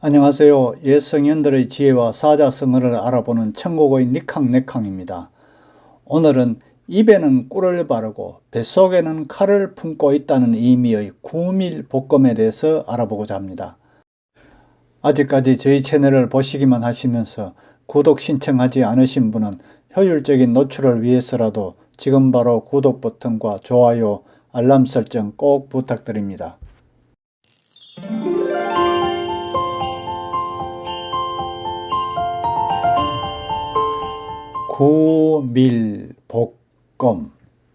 안녕하세요. 옛 성현들의 지혜와 사자성어를 알아보는 천고고인 니캉네캉입니다. 오늘은 입에는 꿀을 바르고 뱃속에는 칼을 품고 있다는 의미의 구밀복검에 대해서 알아보고자 합니다. 아직까지 저희 채널을 보시기만 하시면서 구독 신청하지 않으신 분은 효율적인 노출을 위해서라도 지금 바로 구독 버튼과 좋아요, 알람 설정 꼭 부탁드립니다. 구밀복검,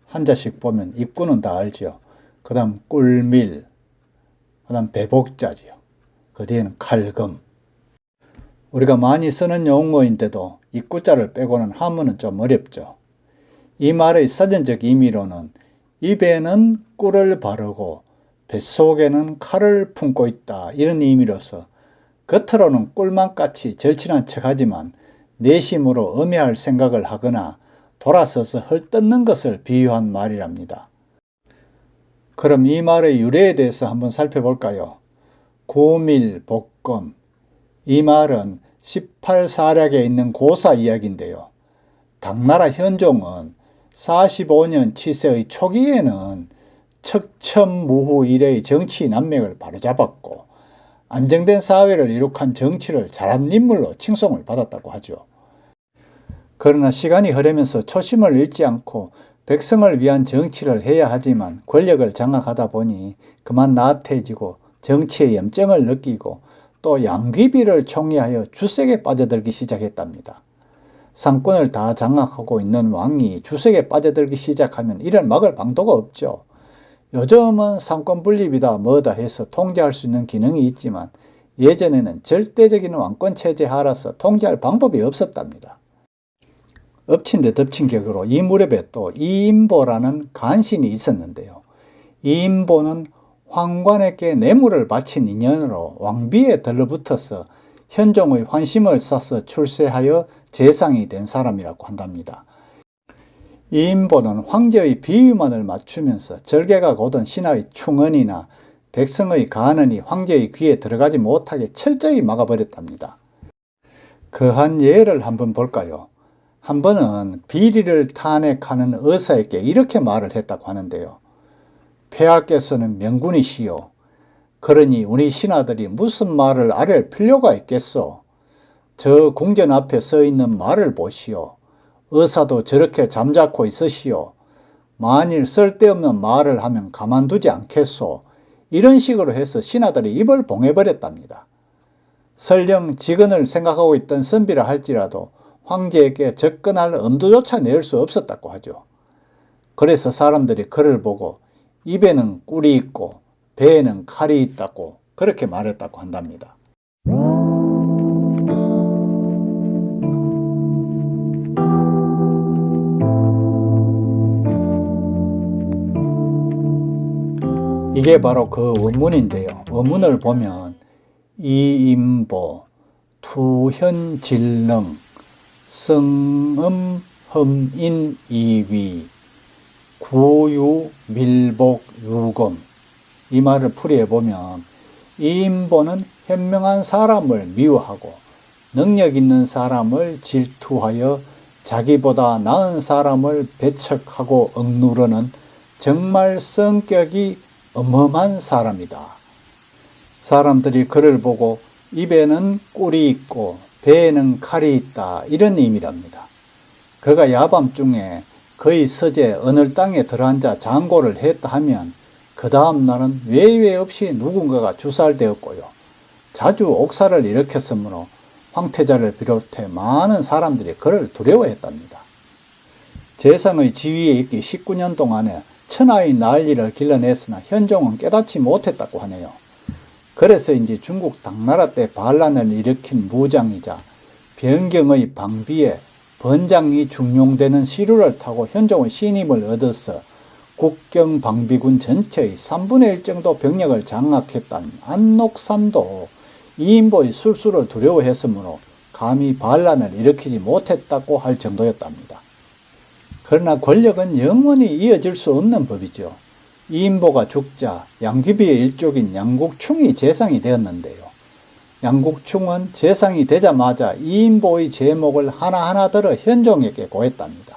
한자씩 보면 입구는 다 알죠. 그 다음 꿀밀, 그 다음 배복자지요. 그 뒤에는 칼금. 우리가 많이 쓰는 용어인데도 입구자를 빼고는 하면은 좀 어렵죠. 이 말의 사전적 의미로는 입에는 꿀을 바르고 뱃속에는 칼을 품고 있다, 이런 의미로서 겉으로는 꿀맛같이 절친한 척하지만 내심으로 음해할 생각을 하거나 돌아서서 헐뜯는 것을 비유한 말이랍니다. 그럼 이 말의 유래에 대해서 한번 살펴볼까요? 구밀복검, 이 말은 18사략에 있는 고사 이야기인데요. 당나라 현종은 45년 치세의 초기에는 척천무후 이래의 정치 난맥을 바로잡았고 안정된 사회를 이룩한 정치를 잘한 인물로 칭송을 받았다고 하죠. 그러나 시간이 흐르면서 초심을 잃지 않고 백성을 위한 정치를 해야 하지만 권력을 장악하다 보니 그만 나태해지고 정치의 염증을 느끼고 또 양귀비를 총리하여 주색에 빠져들기 시작했답니다. 상권을 다 장악하고 있는 왕이 주색에 빠져들기 시작하면 이를 막을 방도가 없죠. 요즘은 상권 분립이다 뭐다 해서 통제할 수 있는 기능이 있지만 예전에는 절대적인 왕권 체제하라서 통제할 방법이 없었답니다. 엎친 데 덮친 격으로 이 무렵에 또 이인보라는 간신이 있었는데요. 이인보는 황관에게 뇌물을 바친 인연으로 왕비에 들러붙어서 현종의 환심을 사서 출세하여 재상이 된 사람이라고 한답니다. 이인보는 황제의 비위만을 맞추면서 절개가 곧은 신하의 충언이나 백성의 간언이 황제의 귀에 들어가지 못하게 철저히 막아버렸답니다. 그한 예를 한번 볼까요? 한 번은 비리를 탄핵하는 의사에게 이렇게 말을 했다고 하는데요. 폐하께서는 명군이시오. 그러니 우리 신하들이 무슨 말을 아랠 필요가 있겠소. 저 궁전 앞에 서 있는 말을 보시오. 의사도 저렇게 잠자코 있으시오. 만일 쓸데없는 말을 하면 가만두지 않겠소. 이런 식으로 해서 신하들이 입을 봉해버렸답니다. 설령 직언을 생각하고 있던 선비라 할지라도 황제에게 접근할 엄두조차 낼 수 없었다고 하죠. 그래서 사람들이 그를 보고 입에는 꿀이 있고 배에는 칼이 있다고 그렇게 말했다고 한답니다. 이게 바로 그 원문인데요. 원문을 보면 이인보, 투현질능, 성음흠인이위, 구유밀복유검, 이 말을 풀이해보면 이인보는 현명한 사람을 미워하고 능력 있는 사람을 질투하여 자기보다 나은 사람을 배척하고 억누르는 정말 성격이 엄험한 사람이다. 사람들이 그를 보고 입에는 꿀이 있고 배에는 칼이 있다, 이런 의미랍니다. 그가 야밤중에 그의 서재 어느 땅에 들어앉아 장고를 했다 하면 그 다음 날은 외외 없이 누군가가 주살되었고요. 자주 옥사를 일으켰으므로 황태자를 비롯해 많은 사람들이 그를 두려워했답니다. 재상의 지위에 있기 19년 동안에 천하의 난리를 길러냈으나 현종은 깨닫지 못했다고 하네요. 그래서인지 중국 당나라 때 반란을 일으킨 무장이자 변경의 방비에 번장이 중용되는 시루를 타고 현종의 신임을 얻어서 국경방비군 전체의 3분의 1 정도 병력을 장악했던 안록산도 이인보의 술수를 두려워했으므로 감히 반란을 일으키지 못했다고 할 정도였답니다. 그러나 권력은 영원히 이어질 수 없는 법이죠. 이인보가 죽자 양귀비의 일족인 양국충이 재상이 되었는데요. 양국충은 재상이 되자마자 이인보의 제목을 하나하나 들어 현종에게 고했답니다.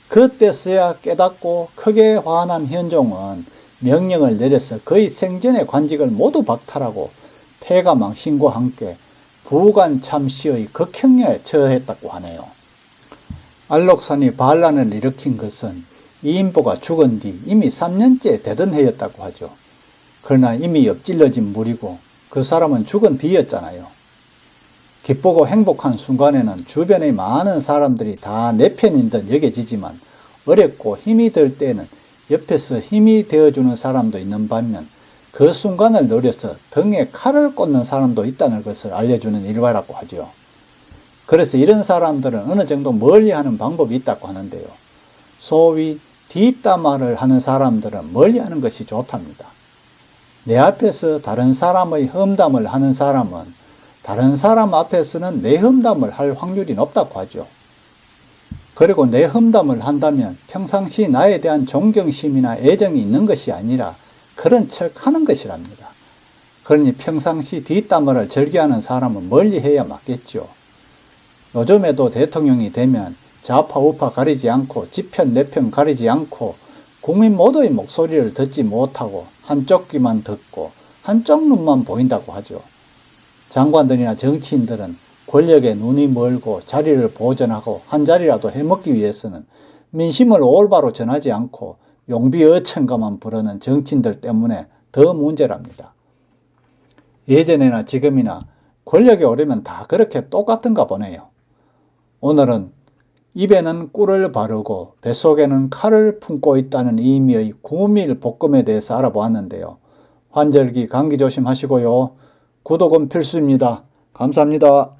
그때서야 깨닫고 크게 화난 현종은 명령을 내려서 그의 생전의 관직을 모두 박탈하고 폐가망 신고와 함께 부관 참시의 극형에 처했다고 하네요. 안록산이 반란을 일으킨 것은 이인보가 죽은 뒤 이미 3년째 되던 해였다고 하죠. 그러나 이미 엎질러진 물이고 그 사람은 죽은 뒤였잖아요. 기쁘고 행복한 순간에는 주변의 많은 사람들이 다 내 편인 듯 여겨지지만 어렵고 힘이 들 때는 옆에서 힘이 되어주는 사람도 있는 반면 그 순간을 노려서 등에 칼을 꽂는 사람도 있다는 것을 알려주는 일화라고 하죠. 그래서 이런 사람들은 어느 정도 멀리하는 방법이 있다고 하는데요. 소위 뒷담화를 하는 사람들은 멀리하는 것이 좋답니다. 내 앞에서 다른 사람의 험담을 하는 사람은 다른 사람 앞에서는 내 험담을 할 확률이 높다고 하죠. 그리고 내 험담을 한다면 평상시 나에 대한 존경심이나 애정이 있는 것이 아니라 그런 척 하는 것이랍니다. 그러니 평상시 뒷담화를 즐겨하는 사람은 멀리해야 맞겠죠. 요즘에도 대통령이 되면 좌파 우파 가리지 않고 지편 내편 가리지 않고 국민 모두의 목소리를 듣지 못하고 한쪽 귀만 듣고 한쪽 눈만 보인다고 하죠. 장관들이나 정치인들은 권력에 눈이 멀고 자리를 보존하고 한 자리라도 해먹기 위해서는 민심을 올바로 전하지 않고 용비어천가만 부르는 정치인들 때문에 더 문제랍니다. 예전에나 지금이나 권력에 오르면 다 그렇게 똑같은가 보네요. 오늘은 입에는 꿀을 바르고 뱃속에는 칼을 품고 있다는 의미의 구밀 볶음에 대해서 알아보았는데요. 환절기 감기 조심하시고요. 구독은 필수입니다. 감사합니다.